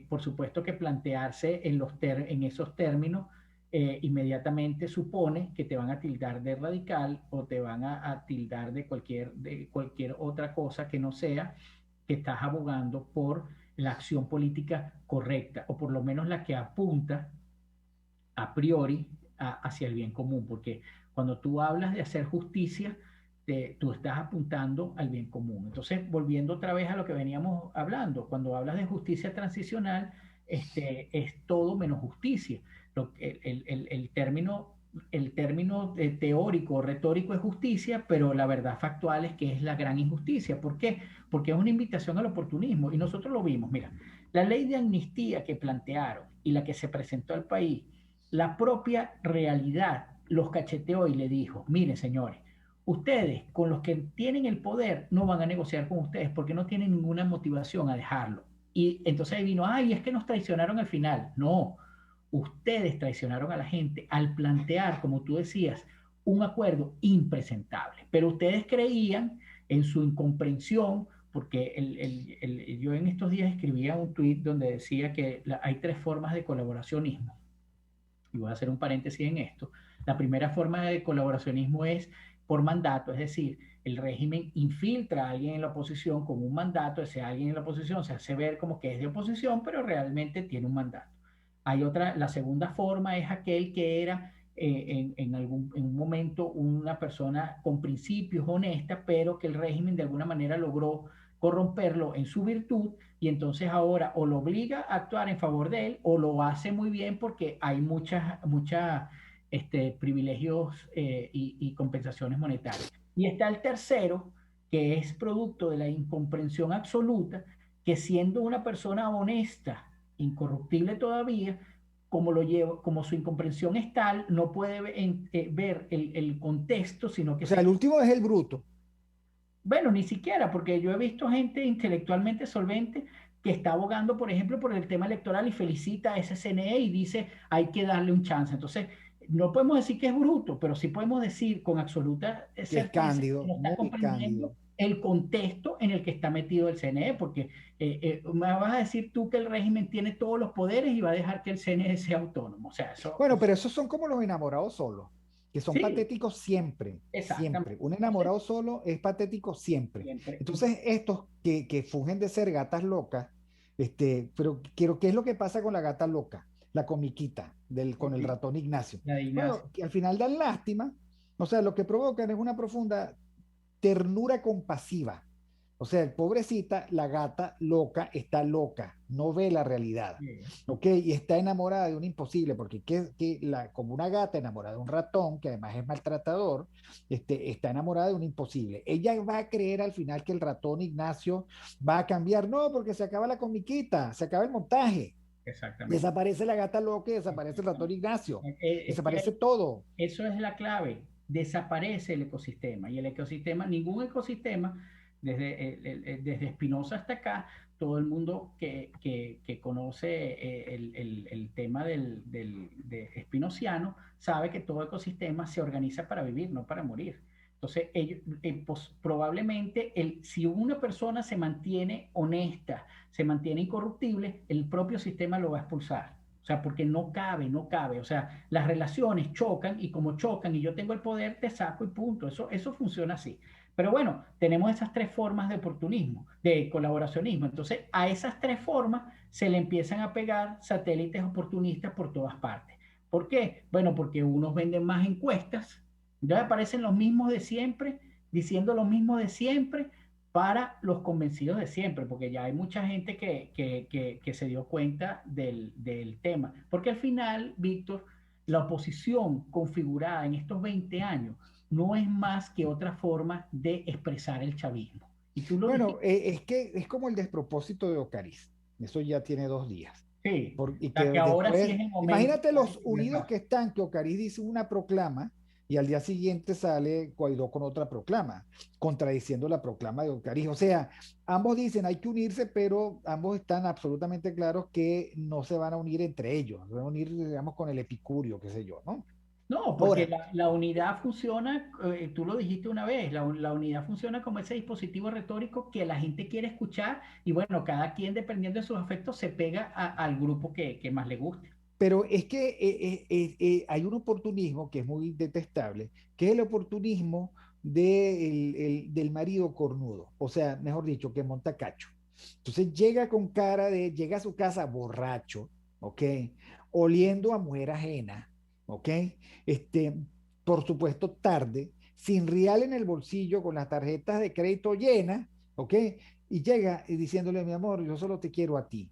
por supuesto que plantearse en esos términos inmediatamente supone que te van a tildar de radical o te van a tildar de cualquier otra cosa que no sea que estás abogando por la acción política correcta o por lo menos la que apunta a priori hacia el bien común, porque cuando tú hablas de hacer justicia, tú estás apuntando al bien común. Entonces, volviendo otra vez a lo que veníamos hablando, cuando hablas de justicia transicional, es todo menos justicia. El término teórico, retórico es justicia, pero la verdad factual es que es la gran injusticia. ¿Por qué? Porque es una invitación al oportunismo y nosotros lo vimos. Mira, la ley de amnistía que plantearon y la que se presentó al país, la propia realidad los cacheteó y le dijo, miren señores, ustedes con los que tienen el poder no van a negociar con ustedes porque no tienen ninguna motivación a dejarlo. Y entonces ahí vino, ay, es que nos traicionaron al final. No, ustedes traicionaron a la gente al plantear, como tú decías, un acuerdo impresentable. Pero ustedes creían en su incomprensión, porque yo en estos días escribía un tuit donde decía que hay 3 formas de colaboracionismo. Y voy a hacer un paréntesis en esto. La primera forma de colaboracionismo es por mandato, es decir, el régimen infiltra a alguien en la oposición con un mandato, ese alguien en la oposición se hace ver como que es de oposición, pero realmente tiene un mandato. La segunda forma es aquel que era en un momento una persona con principios honesta, pero que el régimen de alguna manera logró corromperlo en su virtud y entonces ahora o lo obliga a actuar en favor de él o lo hace muy bien porque hay muchas privilegios y compensaciones monetarias. Y está el tercero, que es producto de la incomprensión absoluta, que siendo una persona honesta, incorruptible todavía, como su incomprensión es tal, no puede ver el contexto, sino que... O sea, el último es el bruto. Bueno, ni siquiera, porque yo he visto gente intelectualmente solvente que está abogando, por ejemplo, por el tema electoral y felicita a ese CNE y dice hay que darle un chance. Entonces, no podemos decir que es bruto, pero sí podemos decir con absoluta Que es certeza cándido, que no está muy comprendiendo cándido. el contexto en el que está metido el CNE, porque me vas a decir tú que el régimen tiene todos los poderes y va a dejar que el CNE sea autónomo. O sea, Bueno, pero esos son como los enamorados solos, que son sí, patéticos siempre, siempre. exactamente. Un Entonces, enamorado solo es patético siempre. siempre. Entonces, estos que fungen de ser gatas locas, pero quiero, ¿qué es lo que pasa con la gata loca? La comiquita con el ratón Ignacio. La de Ignacio. Bueno, que al final dan lástima, o sea, lo que provocan es una profunda ternura compasiva. O sea, pobrecita, la gata loca, no ve la realidad, Sí, ¿ok? Y está enamorada de un imposible, porque como una gata enamorada de un ratón, que además es maltratador, está enamorada de un imposible. Ella va a creer al final que el ratón Ignacio va a cambiar, no, porque se acaba la comiquita, se acaba el montaje, exactamente. desaparece la gata loca y desaparece el ratón Exactamente. Ignacio, Es desaparece que todo. eso es la clave. Desaparece el ecosistema. Y el ecosistema, ningún ecosistema, desde Spinoza hasta acá, todo el mundo que conoce el tema de Spinoziano sabe que todo ecosistema se organiza para vivir, no para morir. Entonces, pues, probablemente si una persona se mantiene honesta, se mantiene incorruptible, el propio sistema lo va a expulsar. O sea, porque no cabe, no cabe. O sea, las relaciones chocan y como chocan y yo tengo el poder, te saco y punto. Eso funciona así. Pero bueno, tenemos esas tres formas de oportunismo, de colaboracionismo. Entonces, a esas tres formas se le empiezan a pegar satélites oportunistas por todas partes. ¿Por qué? Bueno, porque unos venden más encuestas, ya aparecen los mismos de siempre, diciendo lo mismo de siempre, para los convencidos de siempre, porque ya hay mucha gente que se dio cuenta del tema. Porque al final, Víctor, la oposición configurada en estos 20 años no es más que otra forma de expresar el chavismo. Y tú lo Bueno, dijiste, es que es como el despropósito de Ocariz. Eso ya tiene 2 días. sí, Y o sea, que que ahora sí después, es el momento imagínate para los el primer unidos paso. que están, que Ocariz dice una proclama y al día siguiente sale Guaidó con otra proclama, contradiciendo la proclama de Ocariz. O sea, ambos dicen hay que unirse, pero ambos están absolutamente claros que no se van a unir entre ellos, se van a unir, digamos, con el epicurio, qué sé yo, ¿no? No, porque Ahora, la unidad funciona, tú lo dijiste una vez, la unidad funciona como ese dispositivo retórico que la gente quiere escuchar y bueno, cada quien dependiendo de sus afectos se pega al grupo que más le guste. pero es que hay un oportunismo que es muy detestable, que es el oportunismo del marido cornudo, o sea, mejor dicho, que monta cacho. Entonces llega a su casa borracho, ¿ok? Oliendo a mujer ajena, ¿ok? Este, por supuesto, tarde, sin real en el bolsillo, con las tarjetas de crédito llenas, ¿ok? Y llega y diciéndole, mi amor, yo solo te quiero a ti.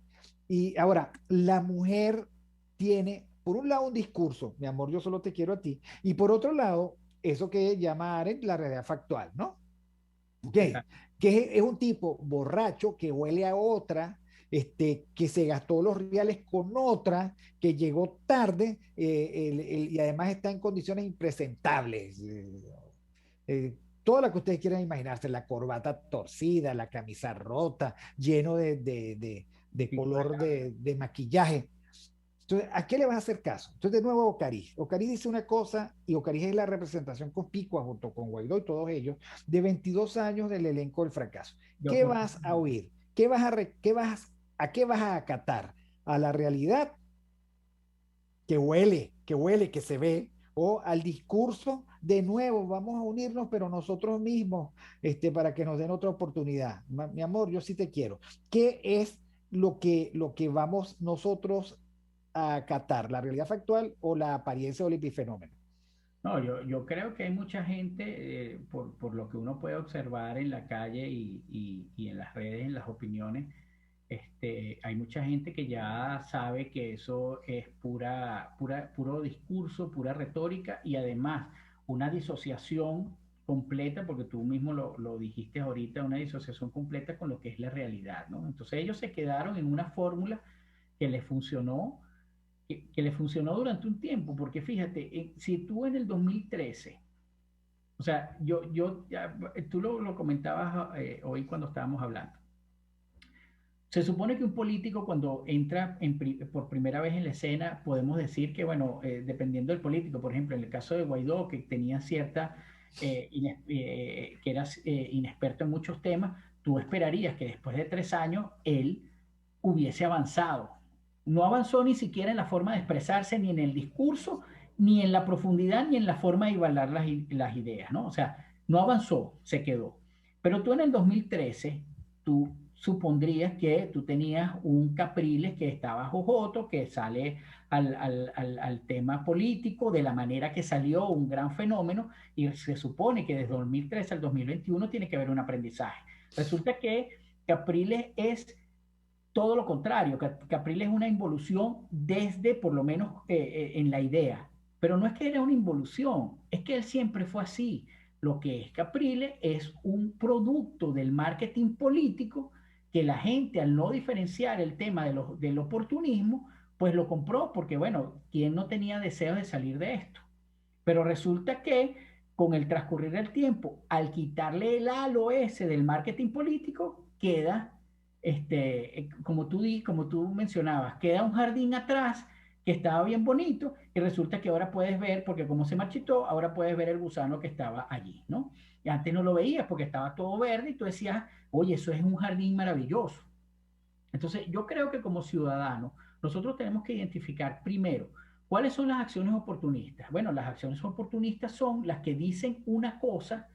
Y ahora, la mujer tiene, por un lado, un discurso, mi amor, yo solo te quiero a ti, y por otro lado, eso que llama Arendt la realidad factual, ¿no? ¿Ok? Exacto. Que es un tipo borracho que huele a otra, que se gastó los reales con otra, que llegó tarde y además está en condiciones impresentables. Toda la que ustedes quieran imaginarse, la corbata torcida, la camisa rota, lleno de Pico de color gallo. de maquillaje. Entonces, ¿a qué le vas a hacer caso? Entonces, de nuevo, Ocariz. Ocariz dice una cosa y Ocariz es la representación conspicua junto con Guaidó y todos ellos de 22 años del elenco del fracaso. De ¿Qué vas a oportunismo. oír? ¿A qué vas a acatar? ¿A la realidad que se ve? ¿O al discurso de nuevo, vamos a unirnos, pero nosotros mismos, para que nos den otra oportunidad? Mi amor, yo sí te quiero. ¿Qué es lo que vamos nosotros a acatar? ¿La realidad factual o la apariencia o el epifenómeno? No, yo creo que hay mucha gente, por lo que uno puede observar en la calle y en las redes, en las opiniones, hay mucha gente que ya sabe que eso es puro discurso, pura retórica y además una disociación completa, porque tú mismo lo dijiste ahorita, una disociación completa con lo que es la realidad, ¿no? Entonces ellos se quedaron en una fórmula que les funcionó, que les funcionó durante un tiempo, porque fíjate, si tú en el 2013, o sea, tú lo comentabas hoy cuando estábamos hablando. se supone que un político cuando entra por primera vez en la escena, podemos decir que, bueno, dependiendo del político, por ejemplo, en el caso de Guaidó, que tenía cierta, que era inexperto en muchos temas, tú esperarías que después de 3 años él hubiese avanzado. No avanzó ni siquiera en la forma de expresarse, ni en el discurso, ni en la profundidad, ni en la forma de igualar las ideas, ¿no? O sea, no avanzó, se quedó. Pero tú en el 2013, tú supondrías que tú tenías un Capriles que estaba jojoto, que sale al tema político de la manera que salió, un gran fenómeno, y se supone que desde 2013 al 2021 tiene que haber un aprendizaje. Resulta que Capriles es todo lo contrario. Capriles es una involución desde, por lo menos en la idea, pero no es que era una involución, es que él siempre fue así. Lo que es Capriles es un producto del marketing político que la gente, al no diferenciar el tema del oportunismo, pues lo compró porque, bueno, ¿quién no tenía deseos de salir de esto? Pero resulta que con el transcurrir del tiempo, al quitarle el halo ese del marketing político, queda, como tú mencionabas, queda un jardín atrás que estaba bien bonito y resulta que ahora puedes ver, porque como se marchitó, ahora puedes ver el gusano que estaba allí, ¿no? Y antes no lo veías porque estaba todo verde y tú decías, oye, eso es un jardín maravilloso. Entonces, yo creo que como ciudadanos, nosotros tenemos que identificar primero cuáles son las acciones oportunistas. Bueno, las acciones oportunistas son las que dicen una cosa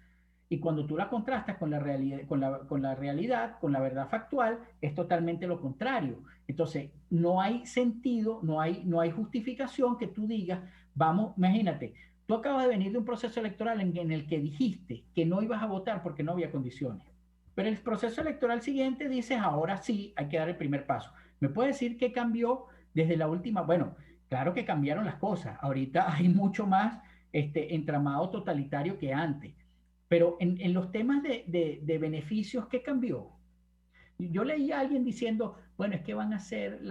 y cuando tú la contrastas con la realidad, con la verdad factual, es totalmente lo contrario. Entonces, no hay sentido, no hay justificación que tú digas, vamos, imagínate, tú acabas de venir de un proceso electoral en el que dijiste que no ibas a votar porque no había condiciones. Pero el proceso electoral siguiente dices, ahora sí, hay que dar el primer paso. ¿Me puedes decir qué cambió desde la última? Bueno, claro que cambiaron las cosas. Ahorita hay mucho más entramado totalitario que antes. Pero en los temas de beneficios, ¿qué cambió? Yo leí a alguien diciendo, bueno, es que van a hacer,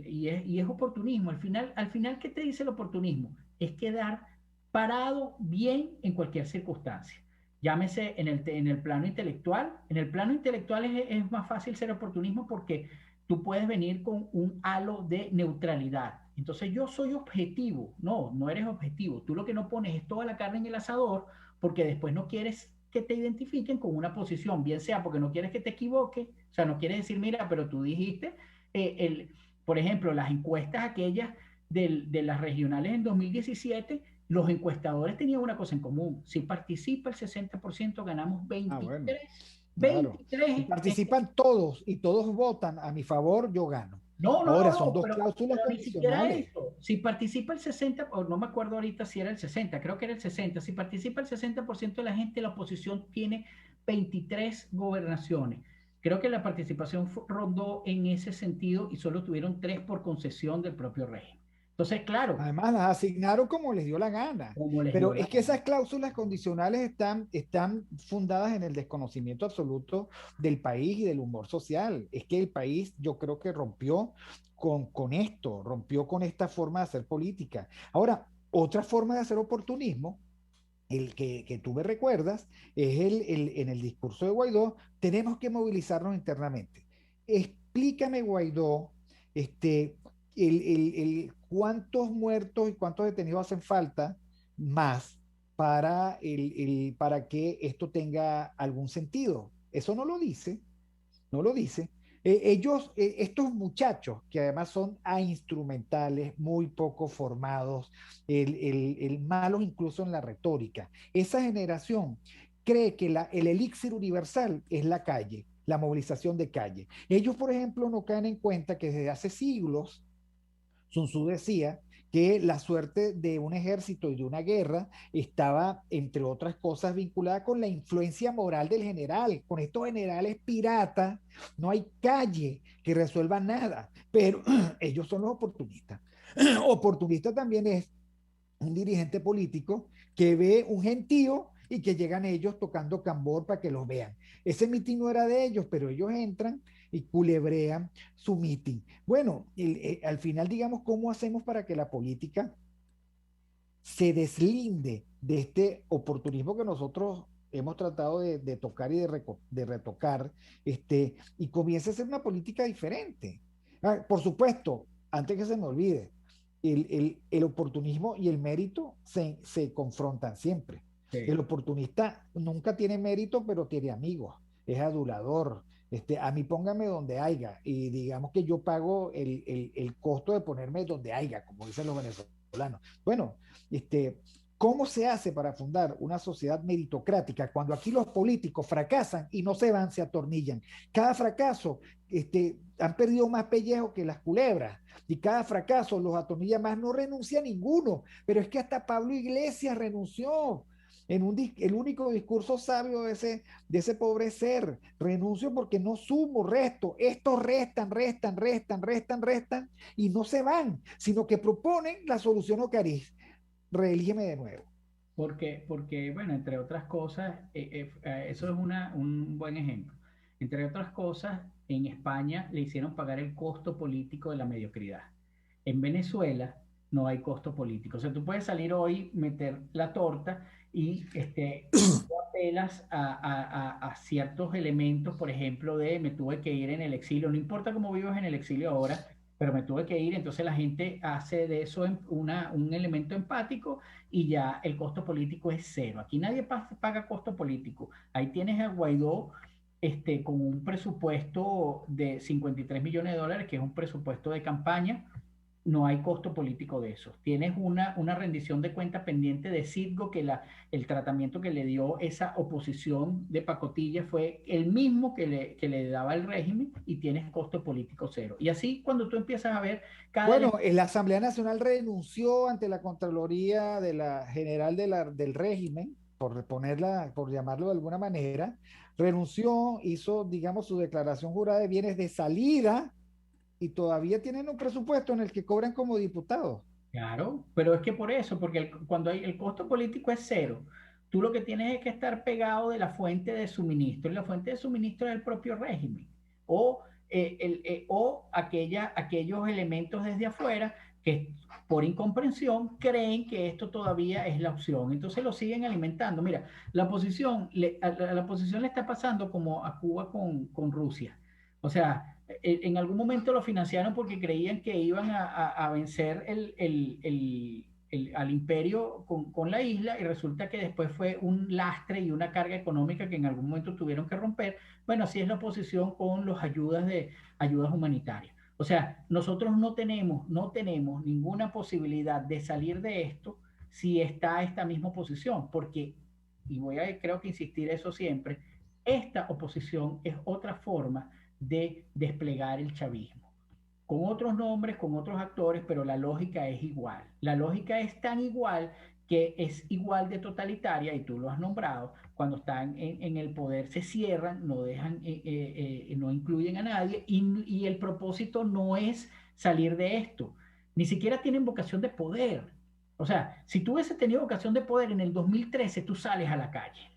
y es oportunismo. Al final, ¿qué te dice el oportunismo? Es quedar parado bien en cualquier circunstancia. Llámese en el plano intelectual. En el plano intelectual es más fácil ser oportunismo porque tú puedes venir con un halo de neutralidad. Entonces yo soy objetivo. No, no eres objetivo. Tú lo que no pones es toda la carne en el asador porque después no quieres que te identifiquen con una posición, bien sea porque no quieres que te equivoques, o sea, no quieres decir, mira, pero tú dijiste, por ejemplo, las encuestas aquellas de las regionales en 2017, los encuestadores tenían una cosa en común, si participa el 60% ganamos 23, Bueno, claro. 23. Si participan todos y todos votan a mi favor, yo gano. No, no, Ahora no, son no, dos pero cláusulas ni siquiera condicionales. eso. Si participa el 60, o no me acuerdo ahorita si era el 60, creo que era el 60. Si participa el 60% de la gente, la oposición tiene 23 gobernaciones. Creo que la participación rondó en ese sentido y solo tuvieron 3 por concesión del propio régimen. Entonces, claro, Además, las asignaron como les dio la gana. como les dio Pero la es que gana. esas cláusulas condicionales están fundadas en el desconocimiento absoluto del país y del humor social. Es que el país, yo creo que rompió con esto, rompió con esta forma de hacer política. Ahora, otra forma de hacer oportunismo, el que tú me recuerdas, es en el discurso de Guaidó, tenemos que movilizarnos internamente. Explícame, Guaidó, este, cuántos muertos y cuántos detenidos hacen falta más para que esto tenga algún sentido. Eso no lo dice, no lo dice. Estos muchachos, que además son instrumentales, muy poco formados, malos incluso en la retórica, esa generación cree que el elixir universal es la calle, la movilización de calle. Ellos, por ejemplo, no caen en cuenta que desde hace siglos Sun Tzu decía que la suerte de un ejército y de una guerra estaba, entre otras cosas, vinculada con la influencia moral del general. Con estos generales piratas no hay calle que resuelva nada, pero ellos son los oportunistas. Oportunista también es un dirigente político que ve un gentío y que llegan ellos tocando tambor para que los vean. Ese mitin no era de ellos, pero ellos entran y culebrean su mitin. Bueno, al final, digamos, ¿cómo hacemos para que la política se deslinde de este oportunismo que nosotros hemos tratado de tocar y de retocar, y comience a ser una política diferente. Por supuesto, antes que se me olvide, el oportunismo y el mérito se confrontan siempre. Sí. El oportunista nunca tiene mérito, pero tiene amigos, es adulador. A mí póngame donde haya, y digamos que yo pago el costo de ponerme donde haya, como dicen los venezolanos. Bueno, ¿cómo se hace para fundar una sociedad meritocrática cuando aquí los políticos fracasan y no se van, se atornillan? Cada fracaso, han perdido más pellejo que las culebras, y cada fracaso los atornilla más. No renuncia a ninguno, pero es que hasta Pablo Iglesias renunció en el único discurso sabio de ese pobre ser: renuncio porque no sumo, resto. Estos restan, y no se van, sino que proponen la solución Ocariz: reelígeme de nuevo. Porque, bueno, entre otras cosas, eso es un buen ejemplo. Entre otras cosas, en España le hicieron pagar el costo político de la mediocridad. En Venezuela no hay costo político. O sea, tú puedes salir hoy, meter la torta y tú apelas a ciertos elementos, por ejemplo, de me tuve que ir en el exilio. No importa cómo vivas en el exilio ahora, pero me tuve que ir. Entonces la gente hace de eso un elemento empático y ya el costo político es cero. Aquí nadie paga costo político. Ahí tienes a Guaidó con un presupuesto de 53 millones de dólares, que es un presupuesto de campaña. No hay costo político de eso. Tienes una rendición de cuenta pendiente de Citgo, que el tratamiento que le dio esa oposición de pacotilla fue el mismo que le daba el régimen, y tienes costo político cero. Y así, cuando tú empiezas a ver Bueno, la Asamblea Nacional renunció ante la Contraloría de la General del régimen, por llamarlo de alguna manera, renunció, hizo, digamos, su declaración jurada de bienes de salida, y todavía tienen un presupuesto en el que cobran como diputados. Claro, pero es que por eso, porque cuando el costo político es cero, tú lo que tienes es que estar pegado de la fuente de suministro, y la fuente de suministro es el propio régimen, o, aquellos elementos desde afuera que por incomprensión creen que esto todavía es la opción, entonces lo siguen alimentando. Mira, la oposición le está pasando como a Cuba con Rusia. O sea, en algún momento lo financiaron porque creían que iban a vencer al imperio con la isla, y resulta que después fue un lastre y una carga económica que en algún momento tuvieron que romper. Bueno, así es la oposición con las ayudas humanitarias. O sea, nosotros no tenemos ninguna posibilidad de salir de esto si está esta misma oposición, porque, y creo que insistir eso siempre, esta oposición es otra forma de desplegar el chavismo, con otros nombres, con otros actores, pero la lógica es igual. La lógica es tan igual que es igual de totalitaria, y tú lo has nombrado. Cuando están en el poder se cierran, no dejan, no incluyen a nadie, y el propósito no es salir de esto. Ni siquiera tienen vocación de poder. O sea, si tú hubieses tenido vocación de poder en el 2013, tú sales a la calle.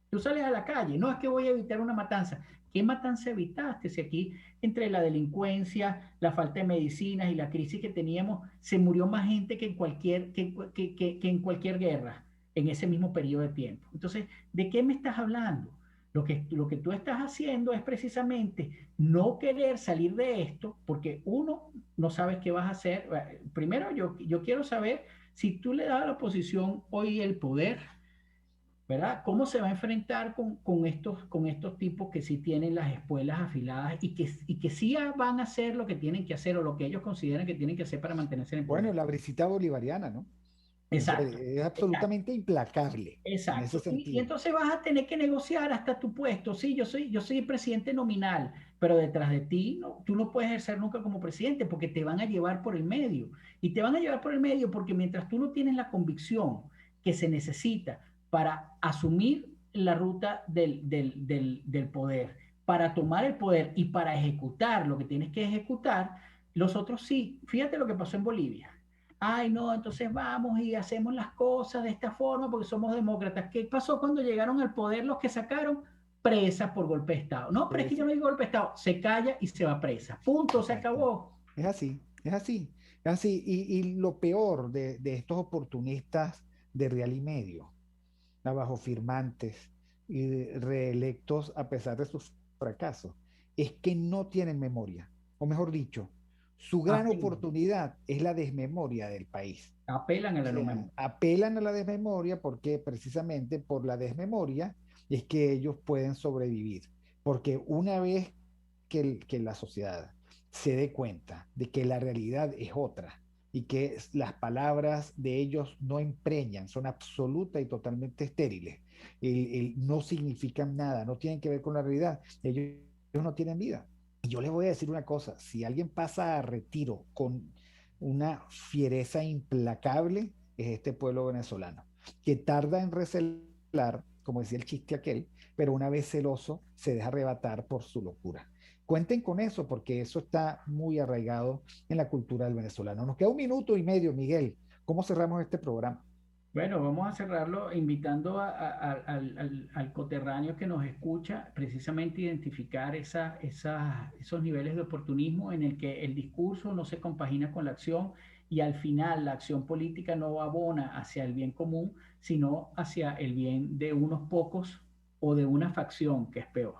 Tú sales a la calle, no es que voy a evitar una matanza. ¿Qué matanza evitaste? Si aquí, entre la delincuencia, la falta de medicinas y la crisis que teníamos, se murió más gente que en cualquier guerra en ese mismo periodo de tiempo. Entonces, ¿de qué me estás hablando? Lo que tú estás haciendo es precisamente no querer salir de esto, porque uno, no sabes qué vas a hacer. Primero, yo quiero saber, si tú le das a la oposición hoy el poder, ¿verdad? ¿Cómo se va a enfrentar con estos tipos que sí tienen las espuelas afiladas y que sí van a hacer lo que tienen que hacer, o lo que ellos consideran que tienen que hacer para mantenerse en el poder? Bueno, la brisita bolivariana, ¿no? Exacto. Es absolutamente implacable en ese Exacto. Y sentido. entonces vas a tener que negociar hasta tu puesto. Sí, yo soy presidente nominal, pero detrás de ti tú no puedes ejercer nunca como presidente, porque te van a llevar por el medio. Y te van a llevar por el medio porque mientras tú no tienes la convicción que se necesita para asumir la ruta del poder, para tomar el poder y para ejecutar lo que tienes que ejecutar, los otros sí. Fíjate lo que pasó en Bolivia. Ay, no, entonces vamos y hacemos las cosas de esta forma porque somos demócratas. ¿Qué pasó cuando llegaron al poder los que sacaron? Presas por golpe de Estado. No, pero es que yo no digo golpe de Estado. Se calla y se va presa. Punto, se acabó. Es así, es así, es así. Y lo peor de estos oportunistas de real y medio bajo firmantes y reelectos a pesar de sus fracasos, es que no tienen memoria, o mejor dicho, su gran oportunidad es la desmemoria del país. Apelan a la memoria. Apelan a la desmemoria porque precisamente por la desmemoria es que ellos pueden sobrevivir. Porque una vez que la sociedad se dé cuenta de que la realidad es otra y que las palabras de ellos no empreñan, son absolutas y totalmente estériles, no significan nada, no tienen que ver con la realidad, ellos no tienen vida. Y yo les voy a decir una cosa, si alguien pasa a retiro con una fiereza implacable, es este pueblo venezolano, que tarda en recelar, como decía el chiste aquel, pero una vez celoso se deja arrebatar por su locura. Cuenten con eso, porque eso está muy arraigado en la cultura del venezolano. Nos queda 1 minuto y medio, Miguel. ¿Cómo cerramos este programa? Bueno, vamos a cerrarlo invitando al coterráneo que nos escucha precisamente a identificar esos niveles de oportunismo en el que el discurso no se compagina con la acción y al final la acción política no abona hacia el bien común, sino hacia el bien de unos pocos o de una facción, que es peor.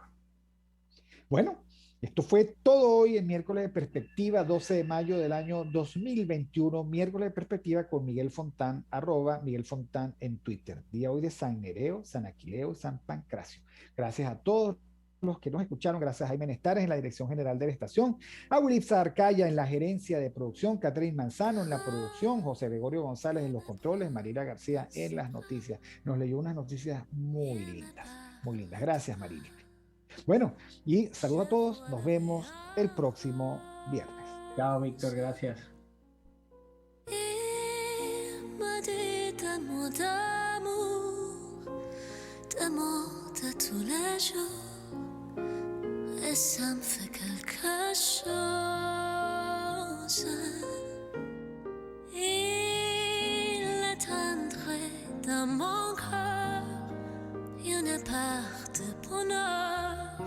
Bueno, esto fue todo hoy en Miércoles de Perspectiva, 12 de mayo del año 2021, Miércoles de Perspectiva con Miguel Fontán, @MiguelFontán en Twitter. Día hoy de San Nereo, San Aquileo y San Pancracio. Gracias a todos los que nos escucharon, gracias a Jaime Nestares en la dirección general de la estación, a Wilipsa Arcaya en la gerencia de producción, Catherine Manzano en la producción, José Gregorio González en los controles, Marila García en las noticias. Nos leyó unas noticias muy lindas, muy lindas. Gracias, Marila. Bueno, y saludos a todos, nos vemos el próximo viernes. Chao, Víctor, gracias. Et ça me fait quelque chose. Il éteindrait dans mon cœur une part de bonheur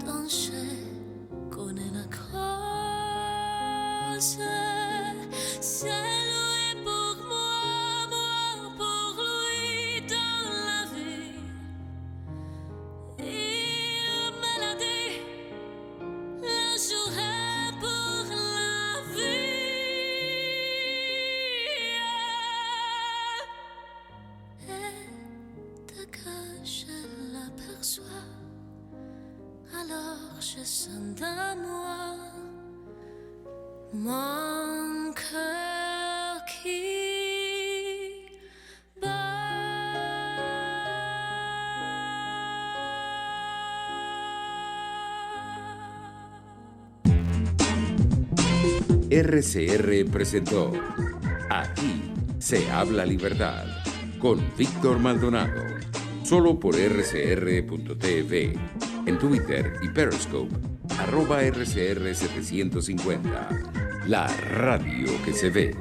dont je connais la cause. C'est lui pour moi, moi pour lui dans la vie. Alors je sens dans moi mon cœur qui bat. RCR presentó Aquí se habla libertad con Víctor Maldonado, solo por rcr.tv, en Twitter y Periscope, @RCR750, la radio que se ve.